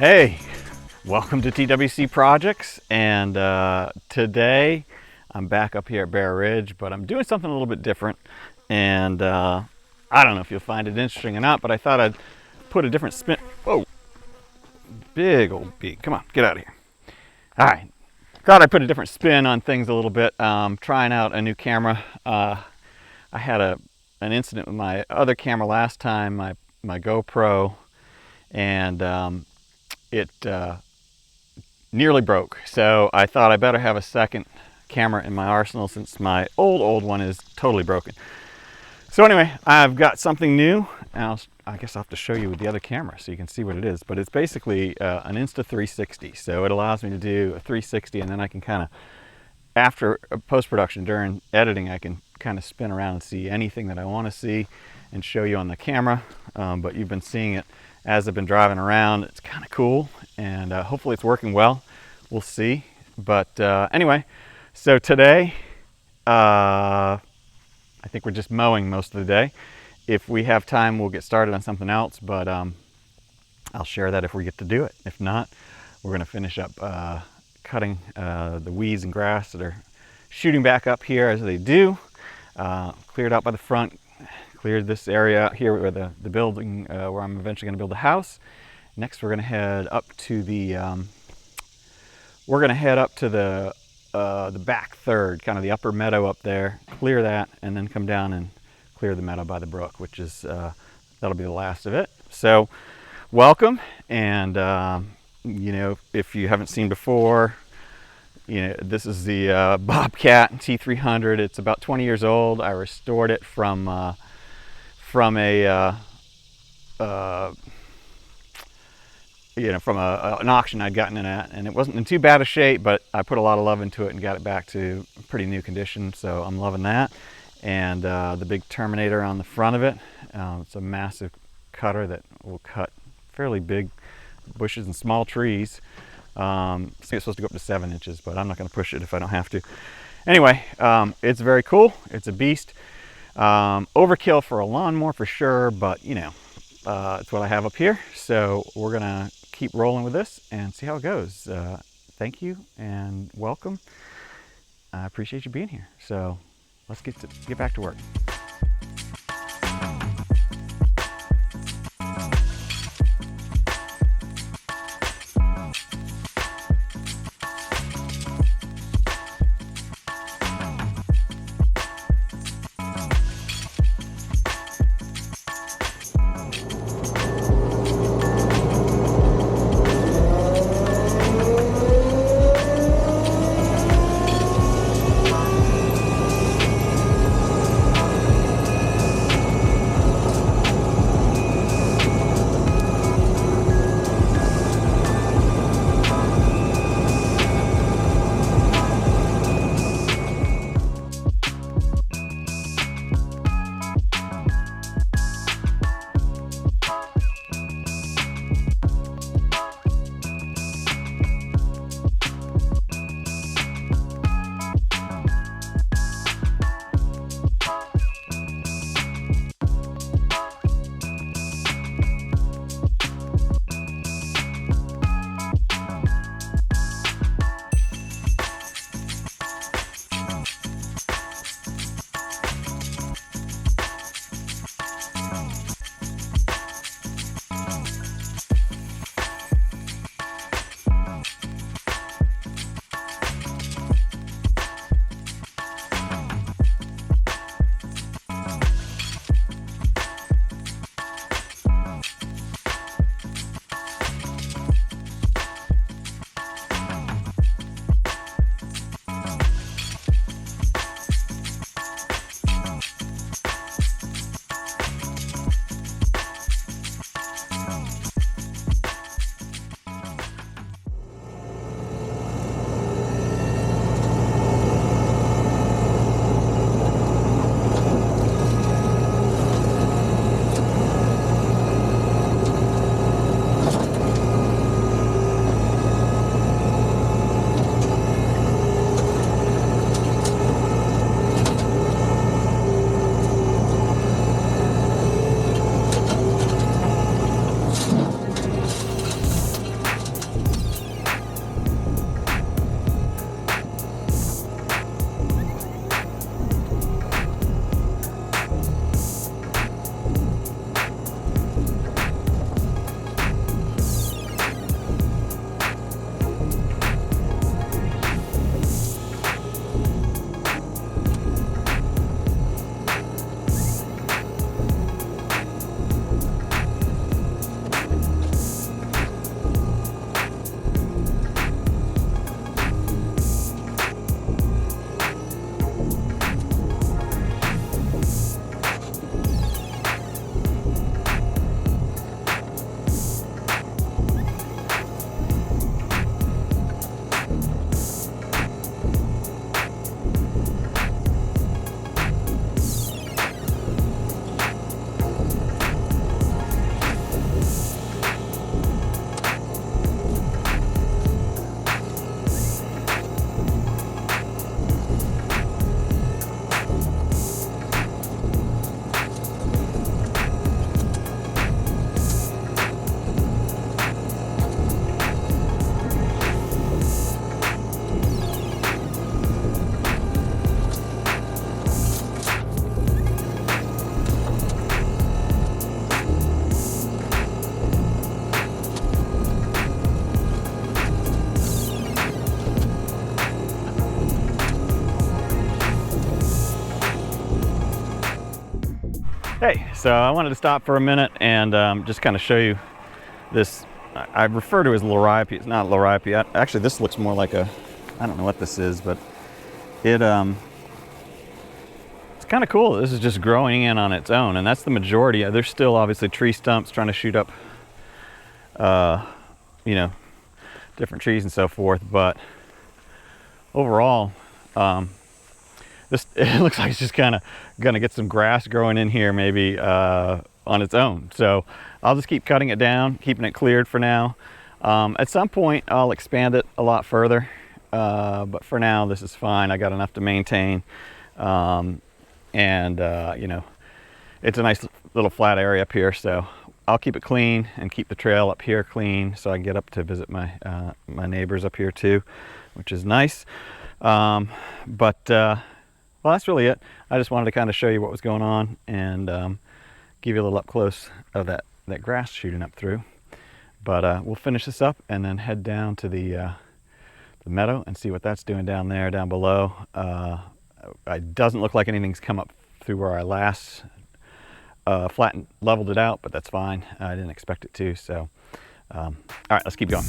Hey, welcome to TWC Projects, and today I'm back up here at Bear Ridge, but I'm doing something a little bit different, and I don't know if you'll find it interesting or not, but I thought I'd put a different spin. Whoa, big old beak, come on, get out of here. All right, thought I'd put a different spin on things a little bit, trying out a new camera. I had an incident with my other camera last time, my GoPro, and it nearly broke. So I thought I better have a second camera in my arsenal since my old one is totally broken. So anyway, I've got something new, and I guess I'll have to show you with the other camera so you can see what it is. But it's basically an Insta360. So it allows me to do a 360, and then I can kind of, after post-production, during editing, I can kind of spin around and see anything that I want to see and show you on the camera. But you've been seeing it as I've been driving around. It's kind of cool, and hopefully it's working well. We'll see. But anyway, so today I think we're just mowing most of the day. If we have time, we'll get started on something else, but I'll share that if we get to do it. If not, we're going to finish up cutting the weeds and grass that are shooting back up here as they do. Cleared out by the front, cleared this area out here where the building where I'm eventually going to build a house. Next, we're going to head up to the back third, kind of the upper meadow up there. Clear that, and then come down and clear the meadow by the brook, which is that'll be the last of it. So, welcome, and you know, if you haven't seen before, you know, this is the Bobcat T300. It's about 20 years old. I restored it from an auction I'd gotten it at, and it wasn't in too bad a shape, but I put a lot of love into it and got it back to pretty new condition, so I'm loving that. And the big Terminator on the front of it, it's a massive cutter that will cut fairly big bushes and small trees. I think it's supposed to go up to 7 inches, but I'm not going to push it if I don't have to. Anyway, it's very cool. It's a beast. Overkill for a lawnmower for sure, but you know, it's what I have up here. So we're going to keep rolling with this and see how it goes. Thank you and welcome. I appreciate you being here. So let's get back to work. Hey, so I wanted to stop for a minute and just kind of show you this. I refer to it as liripe. It's not liripe. Actually, this looks more like a, I don't know what this is, but it's kind of cool. This is just growing in on its own, and that's the majority. There's still obviously tree stumps trying to shoot up, you know, different trees and so forth. But overall, it looks like it's just kind of gonna get some grass growing in here, maybe on its own. So I'll just keep cutting it down, keeping it cleared for now. At some point, I'll expand it a lot further, but for now, this is fine. I got enough to maintain. You know, it's a nice little flat area up here, so I'll keep it clean and keep the trail up here clean so I can get up to visit my my neighbors up here too, which is nice. Well, that's really it. I just wanted to kind of show you what was going on and give you a little up close of that grass shooting up through. But we'll finish this up and then head down to the meadow and see what that's doing down there, down below. It doesn't look like anything's come up through where I last flattened, leveled it out, but that's fine. I didn't expect it to, so. All right, let's keep going.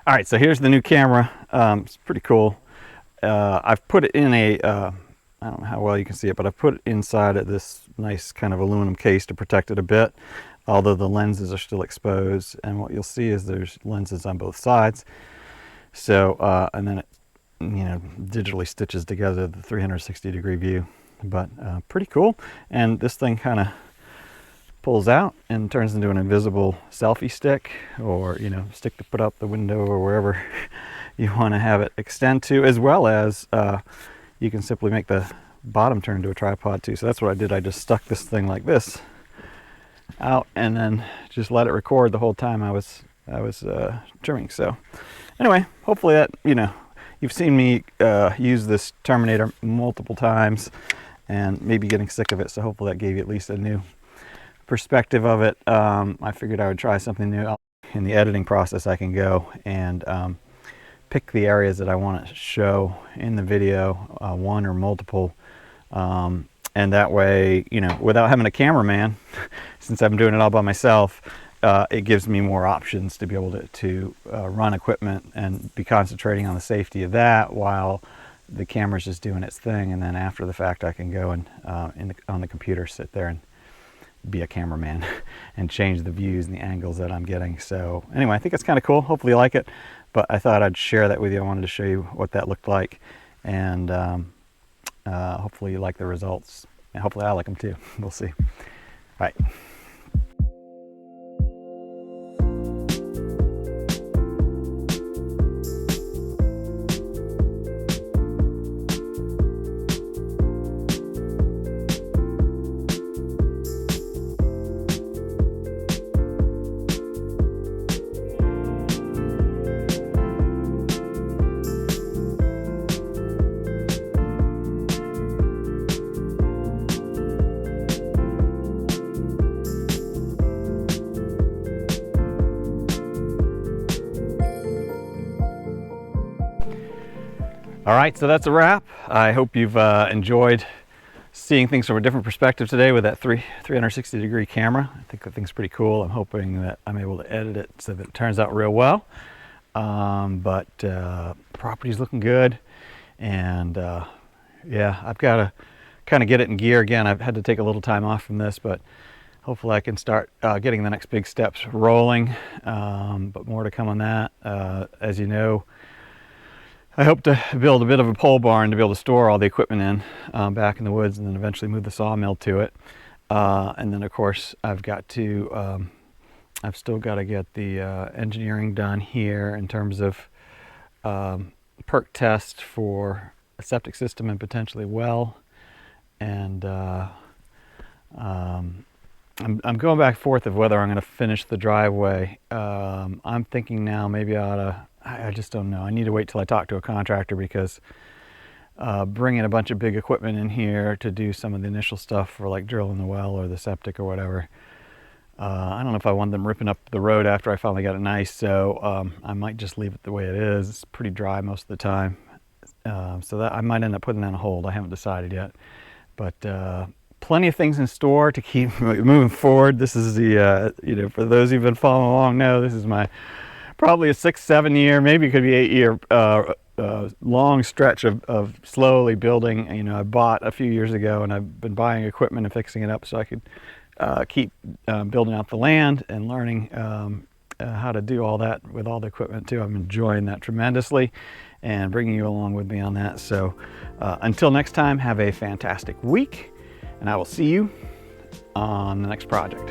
All right, so here's the new camera. It's pretty cool. I've put it in a, I don't know how well you can see it, but I've put it inside of this nice kind of aluminum case to protect it a bit, although the lenses are still exposed. And what you'll see is there's lenses on both sides. So, and then it, digitally stitches together the 360-degree view. But pretty cool. And this thing kind of pulls out and turns into an invisible selfie stick, or stick to put out the window or wherever you want to have it extend to, as well as you can simply make the bottom turn to a tripod too. So that's what I did. I just stuck this thing like this out and then just let it record the whole time I was trimming. So anyway, hopefully that you've seen me use this Terminator multiple times and maybe getting sick of it, so hopefully that gave you at least a new perspective of it. I figured I would try something new. In the editing process, I can go and pick the areas that I want to show in the video, one or multiple, and that way, without having a cameraman, since I'm doing it all by myself, it gives me more options to be able to run equipment and be concentrating on the safety of that while the camera's just doing its thing. And then after the fact, I can go and on the computer sit there and be a cameraman and change the views and the angles that I'm getting. So anyway, I think it's kind of cool. Hopefully you like it, but I thought I'd share that with you. I wanted to show you what that looked like, and hopefully you like the results, and hopefully I like them too. We'll see. All right. All right, so that's a wrap. I hope you've enjoyed seeing things from a different perspective today with that 360-degree camera. I think that thing's pretty cool. I'm hoping that I'm able to edit it so that it turns out real well. But the property's looking good, and yeah, I've got to kind of get it in gear again. I've had to take a little time off from this, but hopefully I can start getting the next big steps rolling. But more to come on that. As you know, I hope to build a bit of a pole barn to be able to store all the equipment in back in the woods, and then eventually move the sawmill to it. And then of course I've still got to get the engineering done here in terms of perk test for a septic system and potentially well. And I'm going back and forth of whether I'm going to finish the driveway. I'm thinking now maybe I ought to, I just don't know. I need to wait till I talk to a contractor, because bringing a bunch of big equipment in here to do some of the initial stuff for like drilling the well or the septic or whatever, I don't know if I want them ripping up the road after I finally got it nice. So I might just leave it the way it is. It's pretty dry most of the time. So that I might end up putting that on hold. I haven't decided yet, but plenty of things in store to keep moving forward. This is the, for those who've been following along know, this is my probably a 6-7 year, maybe it could be 8 year long stretch of slowly building. I bought a few years ago, and I've been buying equipment and fixing it up so I could keep building out the land and learning how to do all that with all the equipment too. I'm enjoying that tremendously and bringing you along with me on that. So until next time, have a fantastic week, and I will see you on the next project.